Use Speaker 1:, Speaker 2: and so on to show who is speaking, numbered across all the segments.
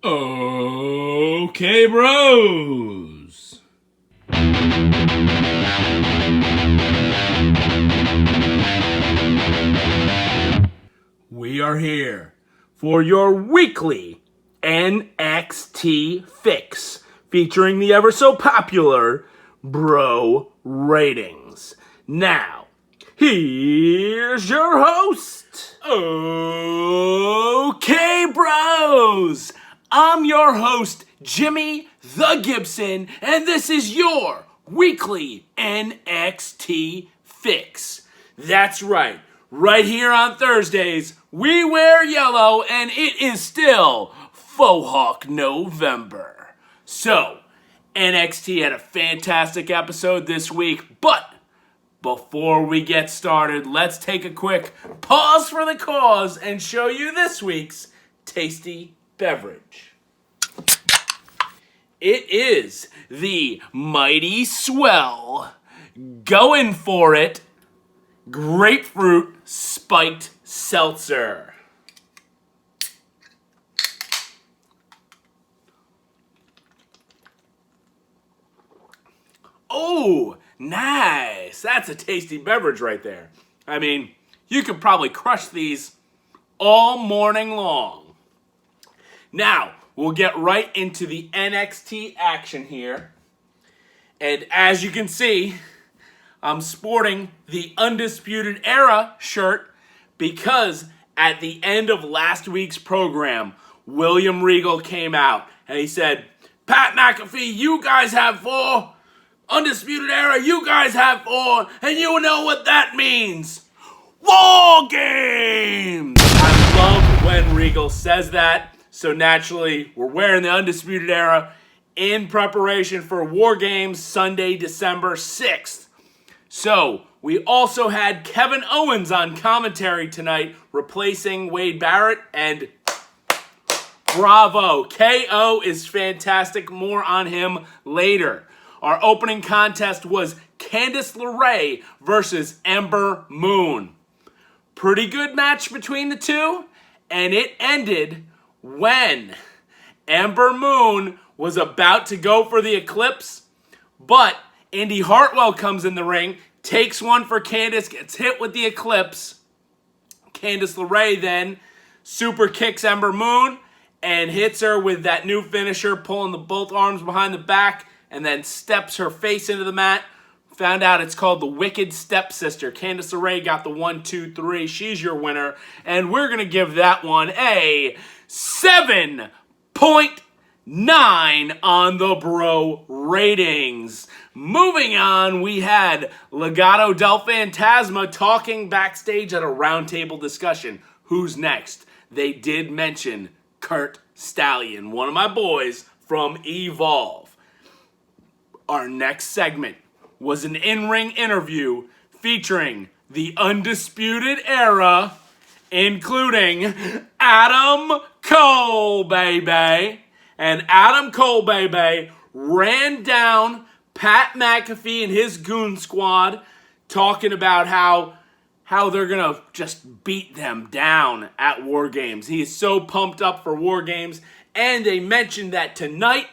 Speaker 1: Okay, bros. We are here for your weekly NXT Fix, featuring the ever so popular Bro Ratings. Now, here's your host. Okay, bros. I'm your host, Jimmy the Gibson, and this is your weekly NXT Fix. That's right. Right here on Thursdays, we wear yellow, and it is still Faux Hawk November. So, NXT had a fantastic episode this week, but before we get started, let's take a quick pause for the cause and show you this week's tasty beverage. It is the Mighty Swell Going For It Grapefruit Spiked Seltzer. Oh, nice. That's a tasty beverage right there. I mean, you could probably crush these all morning long. Now, we'll get right into the NXT action here. And as you can see, I'm sporting the Undisputed Era shirt because at the end of last week's program, William Regal came out and he said, Pat McAfee, you guys have 4. Undisputed Era, you guys have 4. And you know what that means. War Games! I love when Regal says that. So naturally, we're wearing the Undisputed Era in preparation for War Games Sunday, December 6th. So, we also had Kevin Owens on commentary tonight, replacing Wade Barrett, and bravo, KO is fantastic. More on him later. Our opening contest was Candice LeRae versus Ember Moon. Pretty good match between the two, and it ended when Ember Moon was about to go for the Eclipse, but Indy Hartwell comes in the ring, takes one for Candice, gets hit with the Eclipse. Candice LeRae then super kicks Ember Moon and hits her with that new finisher, pulling both arms behind the back, and then steps her face into the mat. Found out it's called the Wicked Stepsister. Candice LeRae got the 1, 2, 3. She's your winner. And we're going to give that one a 7.9 on the Bro Ratings. Moving on, we had Legado del Fantasma talking backstage at a roundtable discussion. Who's next? They did mention Kurt Stallion, one of my boys from Evolve. Our next segment was an in-ring interview featuring the Undisputed Era, including Adam Cole, baby. And Adam Cole, baby, ran down Pat McAfee and his goon squad, talking about how they're going to just beat them down at War Games. He is so pumped up for War Games. And they mentioned that tonight,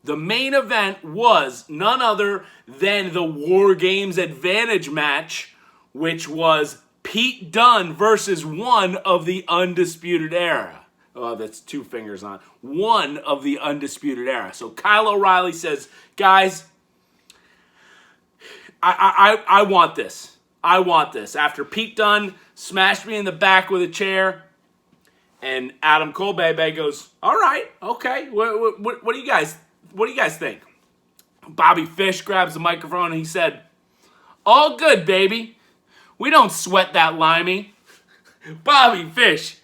Speaker 1: the main event was none other than the War Games Advantage match, which was Pete Dunne versus one of the Undisputed Era. Oh, that's 2 fingers on. One of the Undisputed Era. So Kyle O'Reilly says, guys, I want this. I want this. After Pete Dunne smashed me in the back with a chair, and Adam Cole baby goes, all right, okay, what do you guys think? Bobby Fish grabs the microphone and he said, all good, baby. We don't sweat that limey. Bobby Fish.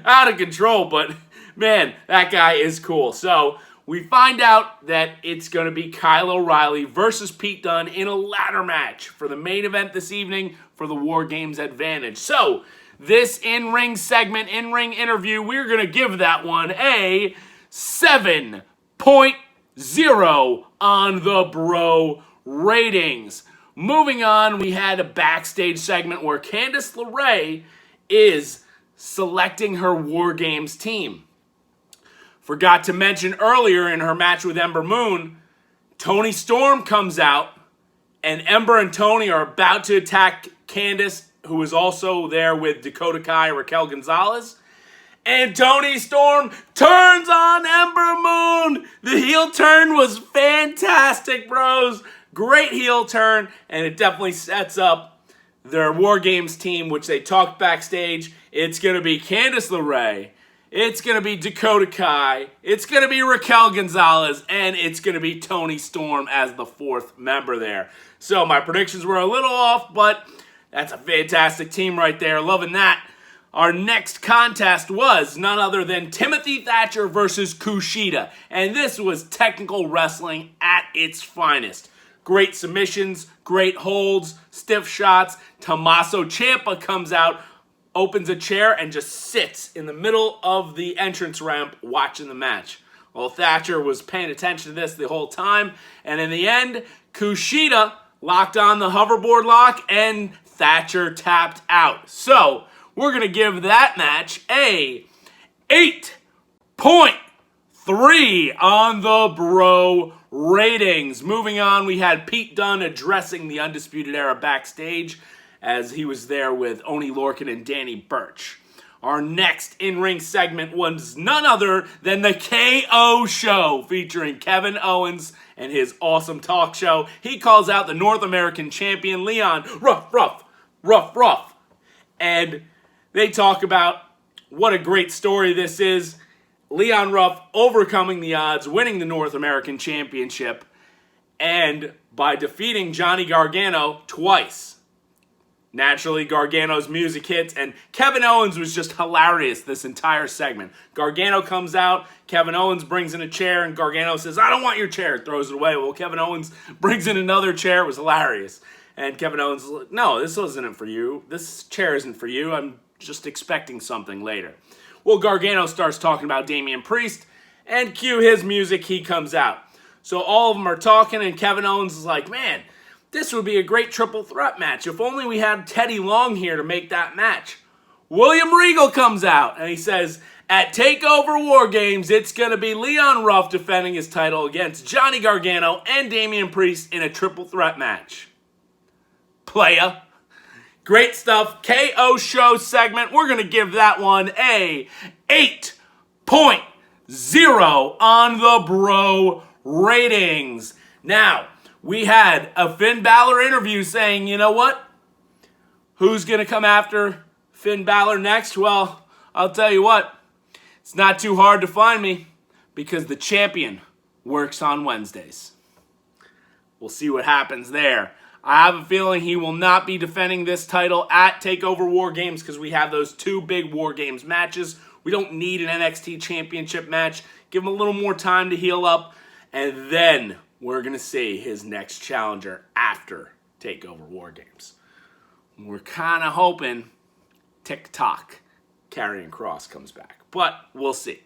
Speaker 1: Out of control, but man, that guy is cool. So we find out that it's going to be Kyle O'Reilly versus Pete Dunne in a ladder match for the main event this evening for the War Games Advantage. So this in-ring segment, in-ring interview, we're going to give that one a 7.0 on the Bro Ratings. Moving on, we had a backstage segment where Candice LeRae is selecting her War Games team. Forgot to mention earlier in her match with Ember Moon, Toni Storm comes out, and Ember and Toni are about to attack Candice, who is also there with Dakota Kai, Raquel Gonzalez. And Toni Storm turns on Ember Moon. The heel turn was fantastic, bros. Great heel turn, and it definitely sets up their War Games team, which they talked backstage. It's going to be Candice LeRae. It's going to be Dakota Kai. It's going to be Raquel Gonzalez. And it's going to be Toni Storm as the fourth member there. So my predictions were a little off, but that's a fantastic team right there. Loving that. Our next contest was none other than Timothy Thatcher versus Kushida. And this was technical wrestling at its finest. Great submissions, great holds, stiff shots. Tommaso Ciampa comes out, opens a chair, and just sits in the middle of the entrance ramp watching the match. Well, Thatcher was paying attention to this the whole time. And in the end, Kushida locked on the hoverboard lock and Thatcher tapped out. So we're going to give that match a 8.3 on the Bro ratings. Moving on, we had Pete Dunne addressing the Undisputed Era backstage as he was there with Oney Lorcan and Danny Burch. Our next in-ring segment was none other than the KO Show, featuring Kevin Owens and his awesome talk show. He calls out the North American champion, Leon Ruff. And they talk about what a great story this is. Leon Ruff overcoming the odds, winning the North American Championship, and by defeating Johnny Gargano twice. Naturally, Gargano's music hits, and Kevin Owens was just hilarious this entire segment. Gargano comes out, Kevin Owens brings in a chair, and Gargano says, "I don't want your chair," throws it away. Well, Kevin Owens brings in another chair. It was hilarious. And Kevin Owens was like, "No, this wasn't for you. This chair isn't for you. I'm just expecting something later." Well, Gargano starts talking about Damian Priest, and cue his music, he comes out. So all of them are talking, and Kevin Owens is like, "Man, this would be a great triple threat match. If only we had Teddy Long here to make that match." William Regal comes out, and he says, "At TakeOver War Games, it's going to be Leon Ruff defending his title against Johnny Gargano and Damian Priest in a triple threat match." Playa. Great stuff. KO Show segment. We're going to give that one a 8.0 on the Bro ratings. Now, we had a Finn Balor interview saying, you know what? Who's going to come after Finn Balor next? Well, I'll tell you what. It's not too hard to find me because the champion works on Wednesdays. We'll see what happens there. I have a feeling he will not be defending this title at TakeOver War Games because we have those two big War Games matches. We don't need an NXT Championship match. Give him a little more time to heal up, and then we're going to see his next challenger after TakeOver War Games. We're kind of hoping TikTok, Karrion Kross comes back, but we'll see.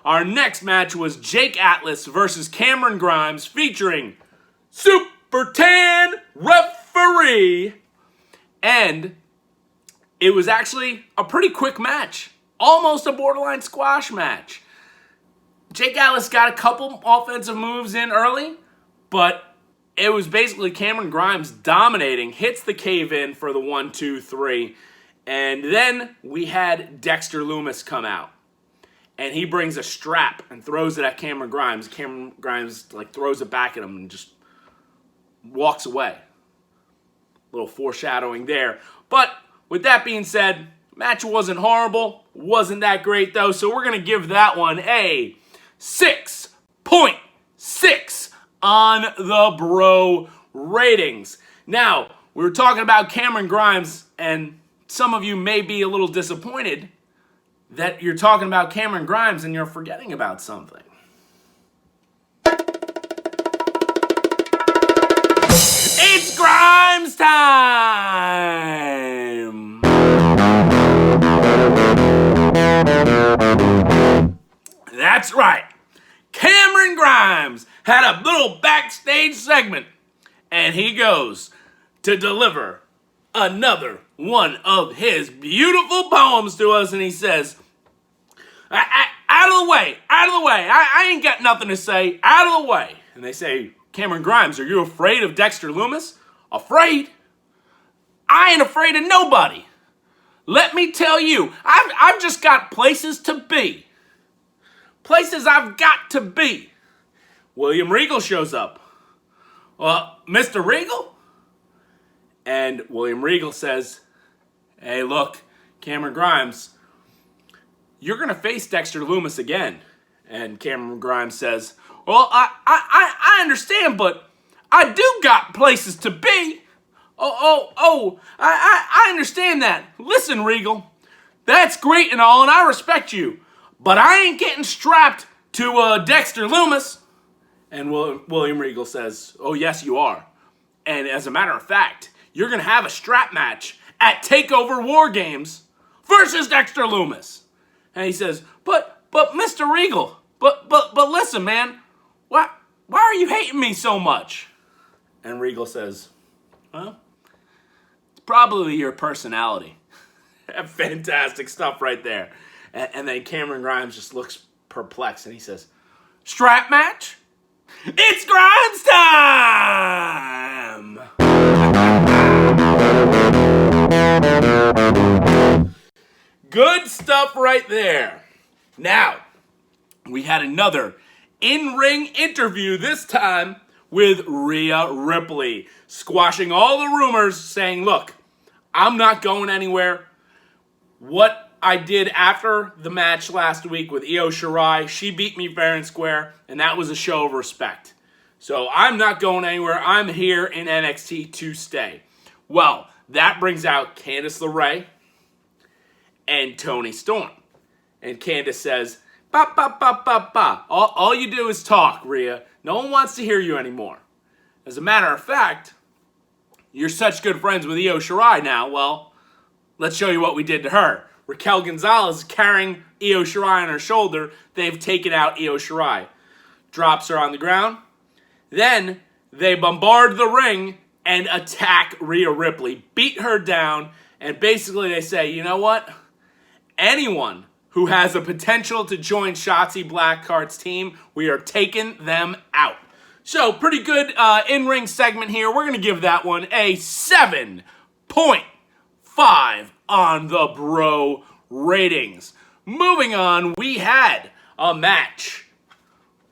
Speaker 1: Our next match was Jake Atlas versus Cameron Grimes featuring Super Tan referee, and it was actually a pretty quick match, almost a borderline squash match. Jake Atlas got a couple offensive moves in early, but it was basically Cameron Grimes dominating, hits the cave-in for the 1-2-3, and then we had Dexter Lumis come out, and he brings a strap and throws it at Cameron Grimes. Cameron Grimes throws it back at him and just walks away. Little foreshadowing there. But with that being said, match wasn't horrible. Wasn't that great though. So we're going to give that one a 6.6 on the Bro ratings. Now, we were talking about Cameron Grimes, and some of you may be a little disappointed that you're talking about Cameron Grimes and you're forgetting about something. It's Grimes time! That's right. Cameron Grimes had a little backstage segment, and he goes to deliver another one of his beautiful poems to us, and he says, out of the way, out of the way. I ain't got nothing to say. Out of the way. And they say, Cameron Grimes, are you afraid of Dexter Lumis? Afraid? I ain't afraid of nobody. Let me tell you, I've just got places to be. Places I've got to be. William Regal shows up. Mr. Regal? And William Regal says, hey, look, Cameron Grimes, you're going to face Dexter Lumis again. And Cameron Grimes says, well, I understand, but I do got places to be. I understand that. Listen, Regal, that's great and all, and I respect you, but I ain't getting strapped to Dexter Lumis. And William Regal says, oh, yes, you are. And as a matter of fact, you're going to have a strap match at TakeOver War Games versus Dexter Lumis. And he says, but Mr. Regal, but listen, man, why are you hating me so much? And Regal says, well, it's probably your personality. Fantastic stuff right there. And then Cameron Grimes just looks perplexed and he says, strap match? It's Grimes time! Good stuff right there. Now, we had another in-ring interview, this time with Rhea Ripley, squashing all the rumors, saying, look, I'm not going anywhere. What I did after the match last week with Io Shirai, she beat me fair and square, and that was a show of respect. So I'm not going anywhere. I'm here in NXT to stay. Well, that brings out Candice LeRae and Toni Storm. And Candice says, ba, ba, ba, ba, ba. All you do is talk, Rhea. No one wants to hear you anymore. As a matter of fact, you're such good friends with Io Shirai now. Well, let's show you what we did to her. Raquel Gonzalez is carrying Io Shirai on her shoulder. They've taken out Io Shirai. Drops her on the ground. Then they bombard the ring and attack Rhea Ripley. Beat her down. And basically they say, you know what? Anyone who has a potential to join Shotzi Blackheart's team, we are taking them out. So, pretty good in-ring segment here. We're going to give that one a 7.5 on the Bro ratings. Moving on, we had a match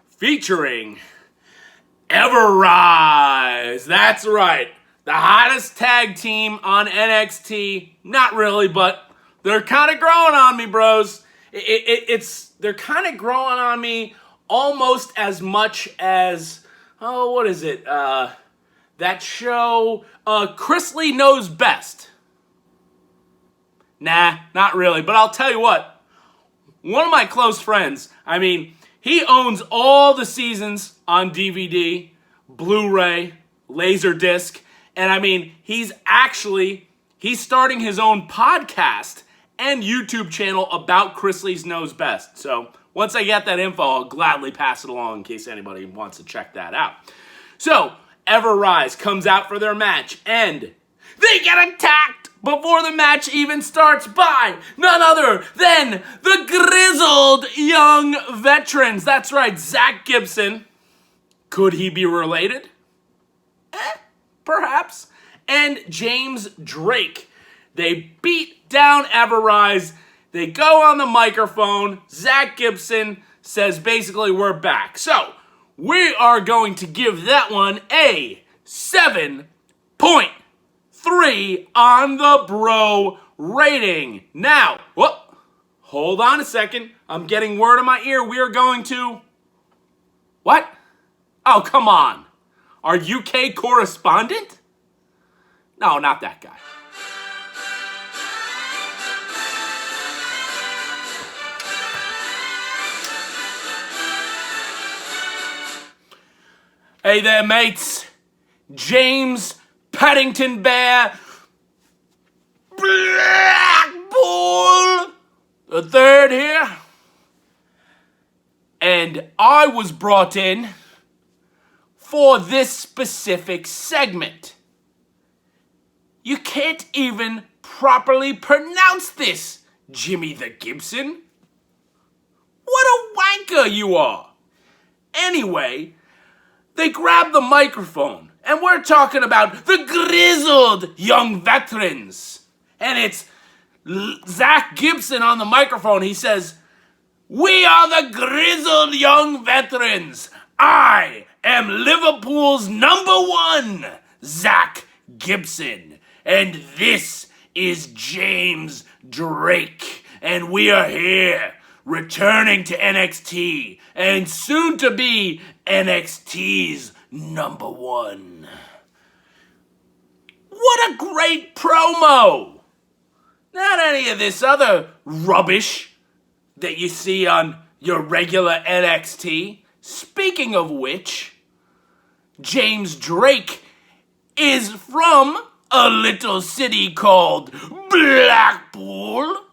Speaker 1: featuring Everrise. That's right. The hottest tag team on NXT. Not really, but they're kind of growing on me, bros. They're kind of growing on me almost as much as, what is it? That show, Chris Lee Knows Best. Nah, not really. But I'll tell you what. One of my close friends, he owns all the seasons on DVD, Blu-ray, Laserdisc. And he's starting his own podcast and YouTube channel about Chris Lee Knows Best. So once I get that info, I'll gladly pass it along in case anybody wants to check that out. So Everrise comes out for their match, and they get attacked before the match even starts by none other than the Grizzled Young Veterans. That's right, Zach Gibson. Could he be related? Perhaps. And James Drake. They beat down Everrise. They go on the microphone. Zach Gibson says basically we're back. So we are going to give that one a 7.3 on the Bro rating. Now, hold on a second. I'm getting word in my ear. We are going to... What? Oh, come on. Our UK correspondent? No, not that guy. Hey there, mates. James Paddington Bear Blackpool the third here. And I was brought in for this specific segment. You can't even properly pronounce this, Jimmy the Gibson. What a wanker you are. Anyway, they grab the microphone, and we're talking about the grizzled young veterans. And it's Zach Gibson on the microphone. He says, "We are the grizzled young veterans. I am Liverpool's #1, Zach Gibson. And this is James Drake. And we are here, returning to NXT, and soon to be NXT's #1. What a great promo! Not any of this other rubbish that you see on your regular NXT. Speaking of which, James Drake is from a little city called Blackpool.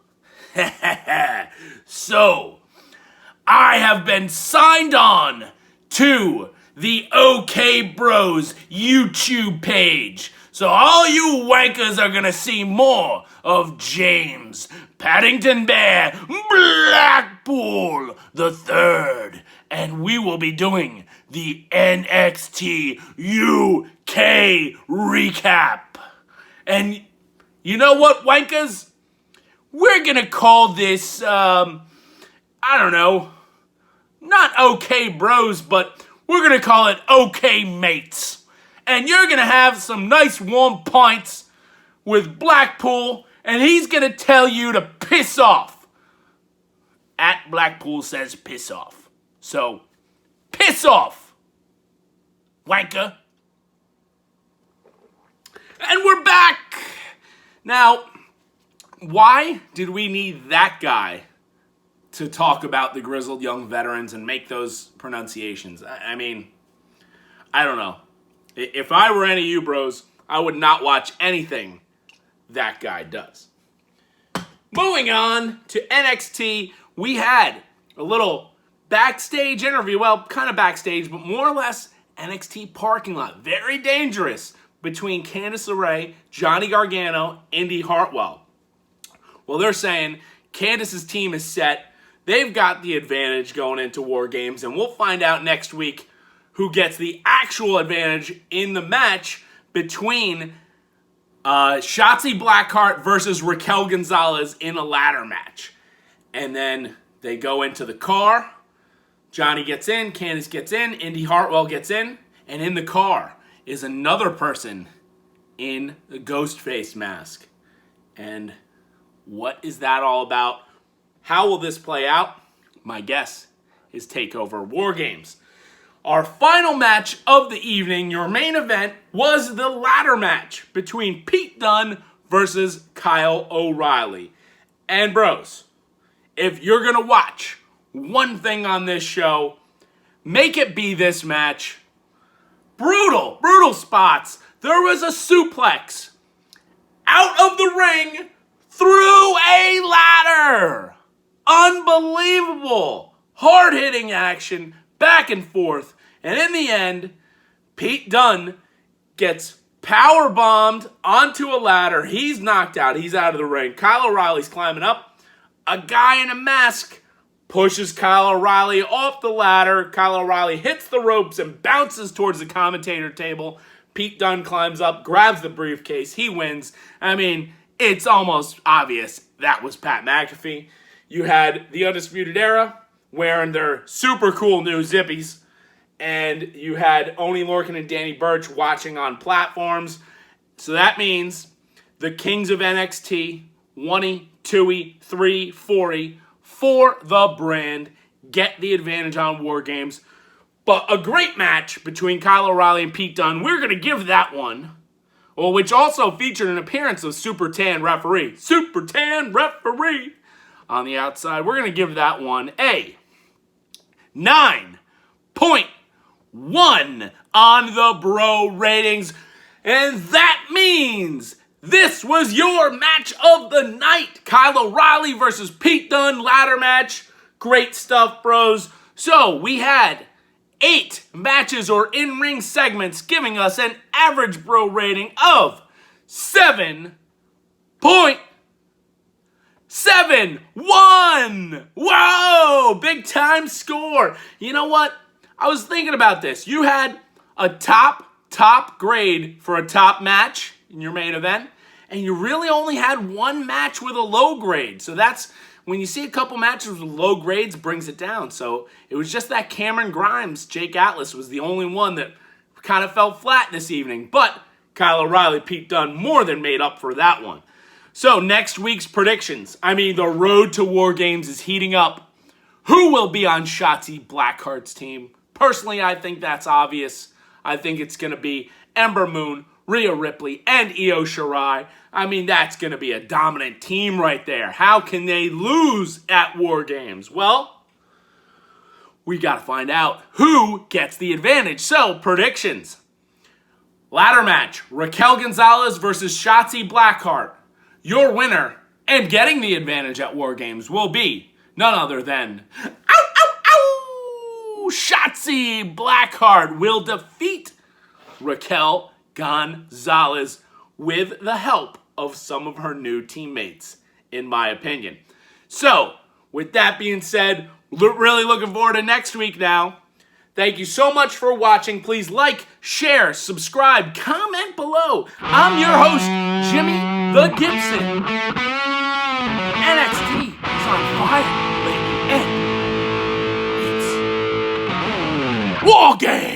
Speaker 1: So, I have been signed on to the OK Bros YouTube page. So all you wankers are gonna see more of James Paddington Bear Blackpool the Third. And we will be doing the NXT UK recap. And you know what, wankers? We're gonna call this, I don't know, not OK Bros, but we're gonna call it OK Mates. And you're gonna have some nice warm pints with Blackpool, and he's gonna tell you to piss off. At Blackpool says piss off. So, piss off, wanker. And we're back! Now, why did we need that guy to talk about the grizzled young veterans and make those pronunciations? I mean, I don't know. If I were any of you bros, I would not watch anything that guy does. Moving on to NXT, we had a little backstage interview. Well, kind of backstage, but more or less NXT parking lot. Very dangerous between Candice LeRae, Johnny Gargano, Indy Hartwell. Well, they're saying Candice's team is set. They've got the advantage going into War Games, and we'll find out next week who gets the actual advantage in the match between Shotzi Blackheart versus Raquel Gonzalez in a ladder match. And then they go into the car. Johnny gets in, Candice gets in, Indy Hartwell gets in, and in the car is another person in a ghost face mask. And what is that all about? How will this play out? My guess is TakeOver War Games. Our final match of the evening, your main event, was the ladder match between Pete Dunne versus Kyle O'Reilly. And bros, if you're going to watch one thing on this show, make it be this match. Brutal spots. There was a suplex out of the ring through a ladder. Unbelievable. Hard-hitting action, back and forth. And in the end, Pete Dunne gets power-bombed onto a ladder. He's knocked out. He's out of the ring. Kyle O'Reilly's climbing up. A guy in a mask pushes Kyle O'Reilly off the ladder. Kyle O'Reilly hits the ropes and bounces towards the commentator table. Pete Dunne climbs up, grabs the briefcase. He wins. I mean, it's almost obvious that was Pat McAfee. You had the Undisputed Era wearing their super cool new zippies. And you had Oney Lorcan and Danny Burch watching on platforms. So that means the Kings of NXT, 1, 2, 3, 4, for the brand, get the advantage on War Games. But a great match between Kyle O'Reilly and Pete Dunne. We're going to give that one, well, which also featured an appearance of Super Tan Referee. Super Tan Referee on the outside. We're going to give that one a 9.1 on the bro ratings. And that means this was your match of the night. Kyle O'Reilly versus Pete Dunne ladder match. Great stuff, bros. So we had 8 matches or in-ring segments giving us an average bro rating of 7.6. 7-1! Whoa! Big time score. You know what? I was thinking about this. You had a top grade for a top match in your main event, and you really only had one match with a low grade. So that's, when you see a couple matches with low grades, brings it down. So it was just that Cameron Grimes, Jake Atlas was the only one that kind of fell flat this evening. But Kyle O'Reilly, Pete Dunne more than made up for that one. So next week's predictions. I mean, the road to War Games is heating up. Who will be on Shotzi Blackheart's team? Personally, I think that's obvious. I think it's going to be Ember Moon, Rhea Ripley, and Io Shirai. I mean, that's going to be a dominant team right there. How can they lose at War Games? Well, we got to find out who gets the advantage. So, predictions. Ladder match, Raquel Gonzalez versus Shotzi Blackheart. Your winner and getting the advantage at War Games will be none other than Shotzi Blackheart will defeat Raquel Gonzalez with the help of some of her new teammates, in my opinion. So, with that being said, really looking forward to next week now. Thank you so much for watching. Please like, share, subscribe, comment below. I'm your host, Jimmy the Gibson. NXT is on fire, lady, and it's War Games!